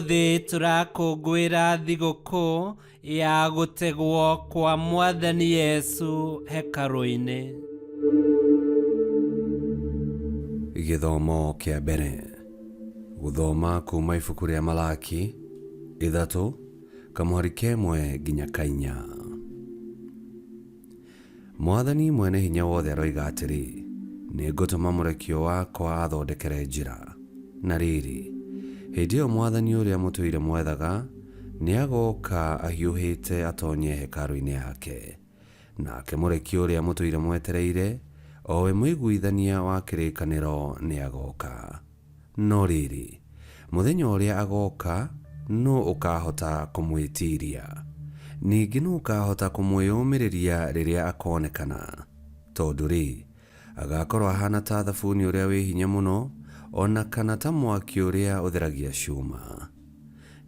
Umuthi turakũngũĩra thigũkũ ya gũtegwo kwa Mwathani Yesu hekarũ-inĩ. Gĩthomo kĩa mbere. Gũthoma kuma ibuku rĩa Malaki 3 kamũhari kemwe nginya kainya. Mwathani mwene hinya wothe aroiga atĩrĩ, nĩngũtũma mũrekio wakwa athondekere njĩra. Na rĩrĩ, hĩndĩ ĩyo Mwathani ũrĩa mũtũire mwethaga nĩagoka ahiũhĩte atonye hekarũ-inĩ yake. Nake mũrekio ũrĩa mũtũire mwetereire, o we mũiguithania wa kĩrĩkanĩro nĩagoka. No rĩrĩ, mũthenya ũrĩa agoka no ũkahota kũmwĩtiria. Ningĩ no ũkahota kũmwĩyũmĩrĩria rĩrĩa akonekana. Tondũ rĩ, agakorwo ahana ta thabuni ũrĩa wĩ hinya mũno, ona kana ta mwaki ũrĩa ũtheragia cuma.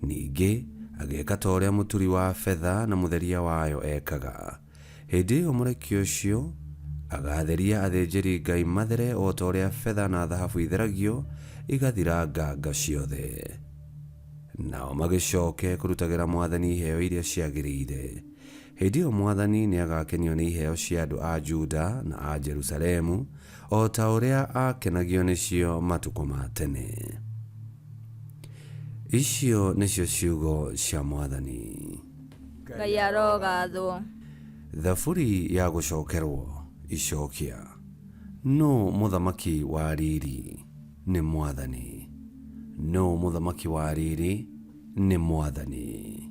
Ningĩ ageka ta ũrĩa mũturi wa betha na mũtheria wayo ekaga. Hĩndĩ ĩyo mũrekio ũcio agatheria athĩnjĩri Ngai mathere o ta ũrĩa betha na thahabu itheragio igathira nganga ciothe. Nao magĩcoke kũrutagĩra Mwathani iheo iria ciagĩrĩire. Hĩndĩ ĩyo Mwathani nĩagakenio nĩ iheo cia andũ a Juda na a Jerusalemu, o ta ũrĩa akenagio nĩcio matukũ ma tene. Icio nĩcio ciugo cia Mwathani. Ngai arogathwo. Thaburi ya gũcokerwo icokia. No mũthamaki wa riri nĩ Mwathani. No mũthamaki wa riri nĩ Mwathani.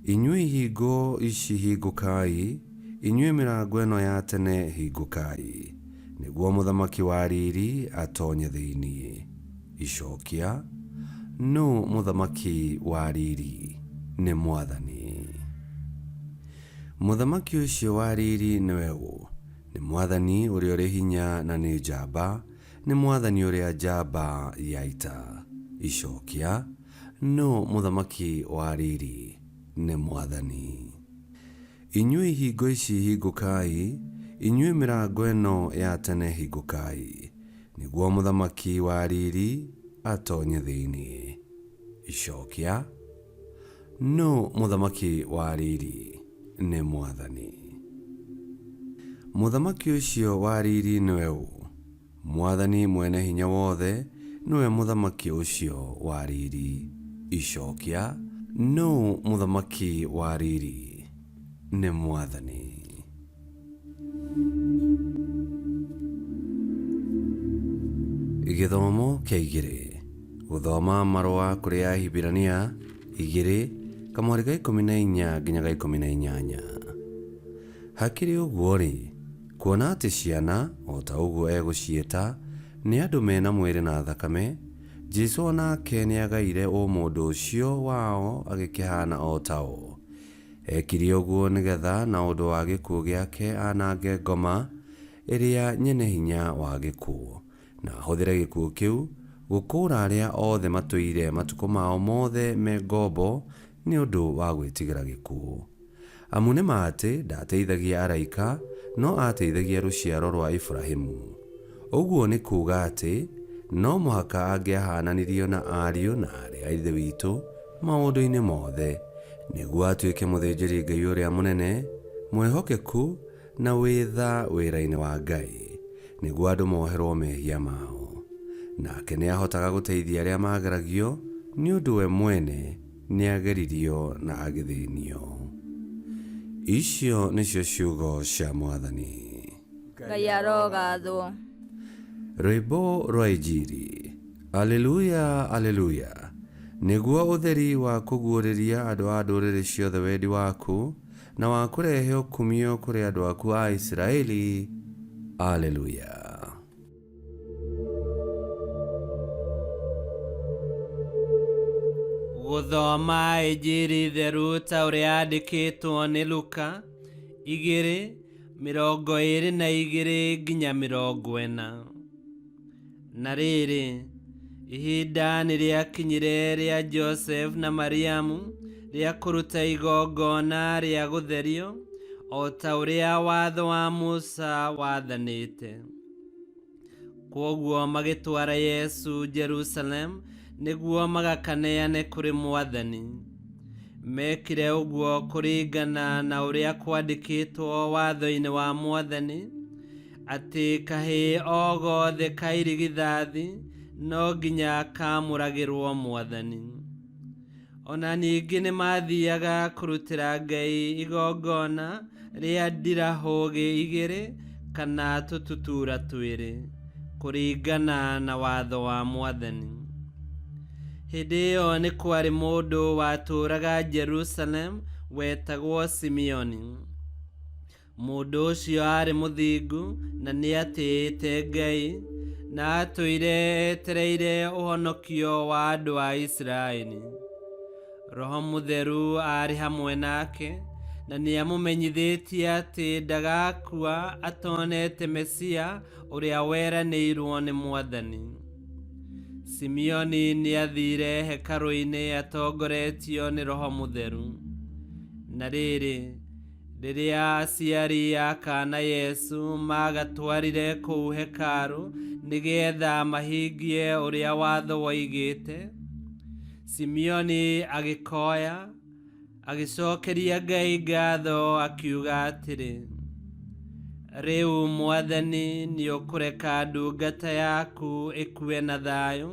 Inyuĩ ihingo ici hingũkai, inyuĩ mĩrango ĩno ya tene hingũkai, nĩguo mũthamaki wa riri atonye thĩiniĩ. Icokia. No mũthamaki wa riri nĩ Mwathani. Mũthamaki ũcio wa riri nĩwe ũ? Nĩ Mwathani ũrĩa ũrĩ hinya na nĩ njamba, nĩ Mwathani ũrĩa njamba ya ita. Icokia. No mũthamaki wa riri nĩ Mwathani. Inyuĩ ihingo ici hingũkai, inyuĩ mĩrango ĩno ya tene hingũkai, nĩguo mũthamaki wa riri atonye thĩiniĩ. Icokia. No mũthamaki wa riri nĩ Mwathani. Mũthamaki ũcio wa riri nĩwe ũ? Mwathani mwene hinya wothe nĩwe mũthamaki ũcio wa riri. Icokia. No mũthamaki wa riri nĩ Mwathani. Gĩthomo kĩa igĩrĩ. Gũthoma marũa kũrĩ Ahibirania 2 kamũhari ga 14 nginya ga 18. Hakĩrĩ ũguo rĩ, kuona atĩ ciana o ta ũguo egũciĩta nĩ andũ mena mwĩrĩ na thakame, Jesũ onake nĩagaire mũndũ ũcio wao agĩkĩhana o tao. Ekire ũguo nĩgetha na ũndũ wa gĩkuũ gĩake anange ngoma ĩrĩa nyene hinya wa gĩkuũ, na ahũthĩre gĩkuũ kĩu gũkũũra arĩa othe matũire matukũ mao mothe me ngombo nĩ ũndũ wa gwĩtigĩra gĩkuũ. Amu nĩma atĩ ndateithagia araika, no ateithagia rũciaro rwa Ibrahimu. Ũguo nĩ kuuga atĩ no mũhaka angĩahananirio na ariũ na aarĩ a ithe witũ maũndũ-inĩ mothe, nĩguo atuĩke mũthĩnjĩri Ngai ũrĩa mũnene, mwĩhokeku na wĩtha wĩra-inĩ wa Ngai, nĩguo andũ moherwo mehia mao. Nake nĩahotaga gũteithia arĩa mageragio, nĩ ũndũ we mwene nĩageririo na agĩthĩnio. Icio nĩcio ciugo cia Mwathani. Ngai arogathwo. Rwĩmbo rwa Injili. Aleluya, aleluya. Nĩguo ũtheri wa kũguũrĩria andũ a ndũrĩrĩ ciothe wendi waku, na wa kũrehe ũkumio kũrĩ andũ aku a Isiraeli. Aleluya. Gũthoma Injili theru ta ũrĩa yandĩkĩtwo nĩ Luka 2:22 nginya 40. Na rĩrĩ, ihinda nĩrĩakinyire rĩa Joseph na Mariamu rĩa kũruta igongona rĩa gũtherio, o ta ũrĩa watho wa Musa wathanĩte. Kwoguo magĩtwara Yesu Jerusalem nĩguo magakaneane kũrĩ Mwathani. Mekire ũguo kũringana na ũrĩa kwandĩkĩtwo watho-inĩ wa Mwathani, atĩ kahĩĩ o gothe ka irigithathi no nginya kamũragĩrwo Mwathani. Ona ningĩ nĩ mathiaga kũrutĩra Ngai igongona rĩa ndirahũgĩ 2 kana tũtutura 2 kũringana na watho wa Mwathani. Hĩndĩ ĩyo nĩ kwarĩ mũndũ watũũraga Jerusalem wetagwo Simeoni. Mũndũ ũcio arĩ mũthingu na nĩ atĩĩte Ngai, na atũire etereire ũhonokio wa andũ a Isiraeli. Roho Mũtheru arĩ hamwe nake, na nĩ amũmenyithĩtie atĩ ndagakua atonete Mesia ũrĩa weranĩirwo nĩ Mwathani. Simeoni nĩ athire hekarũ-inĩ atongoretio nĩ Roho Mũtheru. Na rĩrĩ, rĩrĩa aciari a kaana Yesu magatwarire kũu hekarũ nĩgetha mahingie ũrĩa watho woigĩte, Simeoni agĩkoya, agĩcokeria Ngai ngatho akiuga atĩrĩ, rĩu Mwathani nĩ ũkũreka ndungata yaku ĩkue na thayũ,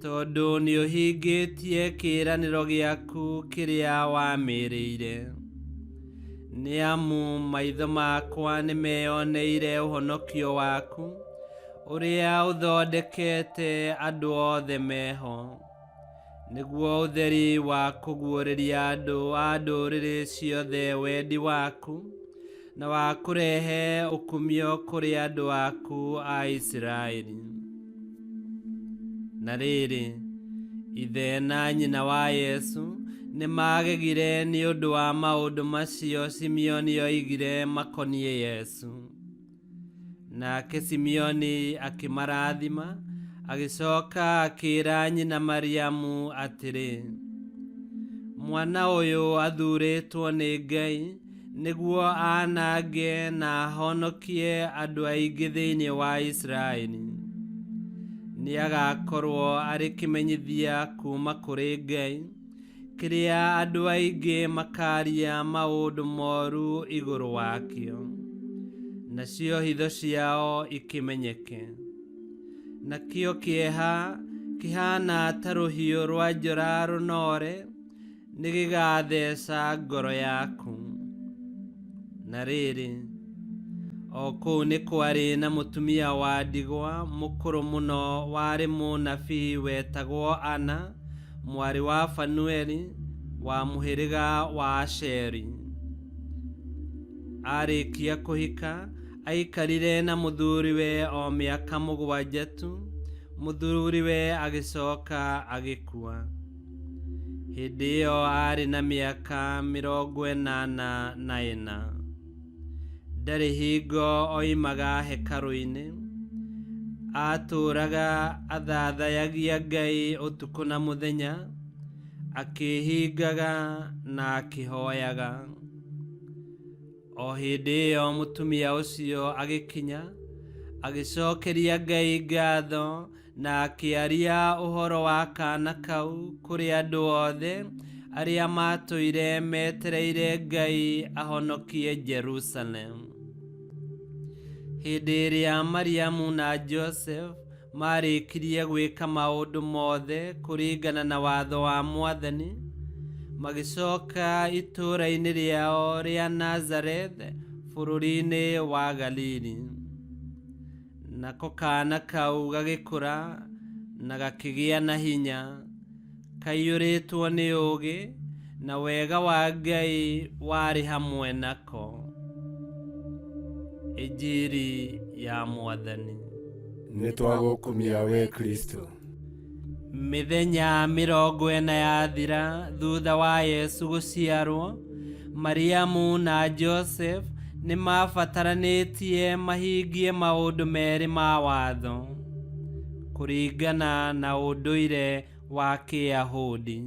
tondũ nĩ ũhingĩtie kĩĩranĩro gĩaku kĩrĩa wamĩrĩire. Nĩ amu maitho makwa nĩ meyoneire ũhonokio waku, ũrĩa ũthondekete andũ othe meho, nĩguo ũtheri wa kũguũrĩria andũ a ndũrĩrĩ ciothe wendi waku, na wa kũrehe ũkumio kũrĩ andũ aku a Isiraeli. Na rĩrĩ, ithe na nyina wa Yesu nĩ magegire nĩ ũndũ wa maũndũ macio Simeoni oigire makoniĩ Yesu. Nake Simeoni akĩmarathima, agĩcoka akĩĩra nyina Mariamu atĩrĩ, mwana ũyũ athuurĩtwo nĩ Ngai nĩguo aanange na ahonokie andũ aingĩ thĩinĩ wa Isiraeli. Nĩ agakorwo arĩ kĩmenyithia kuuma kũrĩ Ngai, kĩrĩa andũ aingĩ makaria maũndũ moru igũrũ wakĩo, nacio hitho ciao ikĩmenyeke. Nakĩo kĩeha kĩhana ta rũhiũ rwa njora rũnore nĩ gĩgatheca ngoro yaku. Na rĩrĩ, o kũu nĩ kwarĩ na mũtumia wa ndigwa mũkũrũ mũno warĩ mũnabii wetagwo Ana, mwarĩ wa Fanueli wa mũhĩrĩga wa Asheri. Arĩkia kũhika, aikarire na mũthuriwe o mĩaka 7 tu, mũthuriwe agĩcoka agĩkua. Hĩndĩ ĩyo arĩ na mĩaka 84. Ndarĩ hingo oimaga hekarũ-inĩ, atũũraga athathaiyagia Ngai ũtukũ na mũthenya, akĩhingaga na akĩhoyaga. O hĩndĩ ĩyo mũtumia ũcio agĩkinya, agĩcokeria Ngai ngatho na akĩaria ũhoro wa kaana kau kũrĩ andũ othe arĩa matũire metereire Ngai ahonokie Jerusalem. Hĩndĩ ĩrĩa Mariamu na Joseph marĩkirie gwĩka maũndũ mothe kũringana na watho wa Mwathani, magĩcoka itũũra-inĩ rĩao rĩa Nazareth bũrũri-inĩ wa Galili. Nako kaana kau gagĩkũra na gakĩgĩa na hinya, kaiyũrĩtwo nĩ ũũgĩ, na wega wa Ngai warĩ hamwe nako. Injili ya Mwathani. Nĩtwagũkumia we Kristo. Mĩthenya 40 yathira thutha wa Yesu gũciarwo, Mariamu na Joseph nĩ mabataranĩtie mahingie maũndũ merĩ ma watho kũringana na ũndũire wa Kĩyahudi.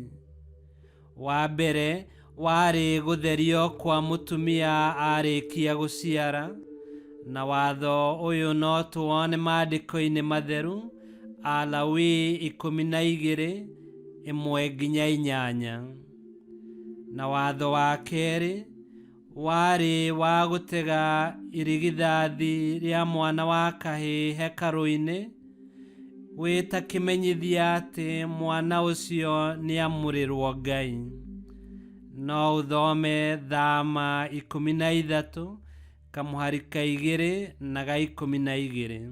Wa mbere warĩ gũtherio kwa mũtumia arĩkia gũciara, na watho ũyũ no tuone maandĩko-inĩ matheru Alawi 12 1-8. Na watho wa kerĩ warĩ wa gũtega irigithathi rĩa mwana wa kahĩĩ hekarũ-inĩ gwĩta kĩmenyithia atĩ mwana ũcio nĩamũrĩrwo Ngai. No ũthome Thama 13 kamũhari ka 2 na ga 12.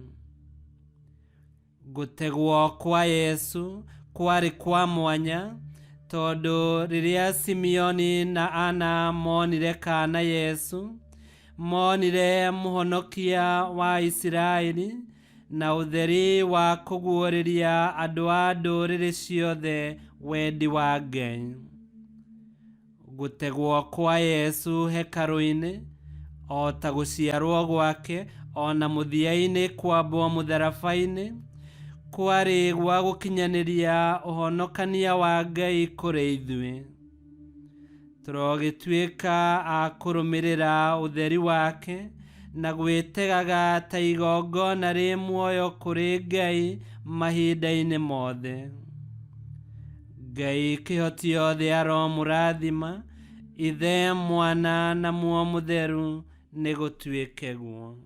Gũtegwo kwa Yesu kwarĩ kwa mwanya tondũ rĩrĩa Simeoni na Ana monire kana Yesu, monire mũhonokia wa Isiraeli na ũtheri wa kũguũrĩria andũ a ndũrĩrĩ ciothe wendi wa Ngai. Gũtegwo kwa Yesu hekarũ-inĩ o ta gũciarwo gwake ona mũthia-inĩ kwambwo mũtharaba-inĩ kwarĩ gwa gũkinyanĩria ũhonokania wa Ngai kũrĩ ithuĩ. Tũrogĩtuĩka a kũrũmĩrĩra ũtheri wake na gwĩtegaga ta igongona rĩ muoyo kũrĩ Ngai mahinda-inĩ mothe. Ngai kĩhoti othe aromũrathima, Ithe, Mwana na Muoyo Mũtheru nĩ gũtuĩke guo.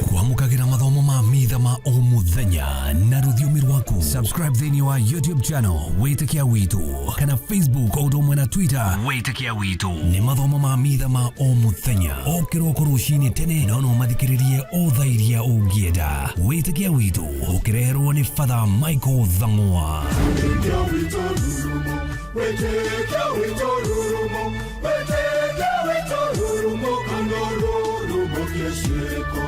Kwamũkagĩra mathomo ma mitha ma o mũthenya na rũthiomi rwaku. Subscribe thĩinĩ wa YouTube channel Wĩtĩkia Witũ kana Facebook o ũndũ ũmwe na Twitter Wĩtĩkia Witũ. Nĩ mathomo ma mitha ma o mũthenya o kĩroko rũcinĩ tene, no mathikĩrĩrie o thaa iria ũngĩenda. Wĩtĩkia Witũ ũkĩreherwo nĩ Father Michael Thang'wa. Wĩtĩkia Witũ rurumo, Wĩtĩkia Witũ rurumo, Wĩtĩkia Witũ rurumo, kando rurumo kĩciko.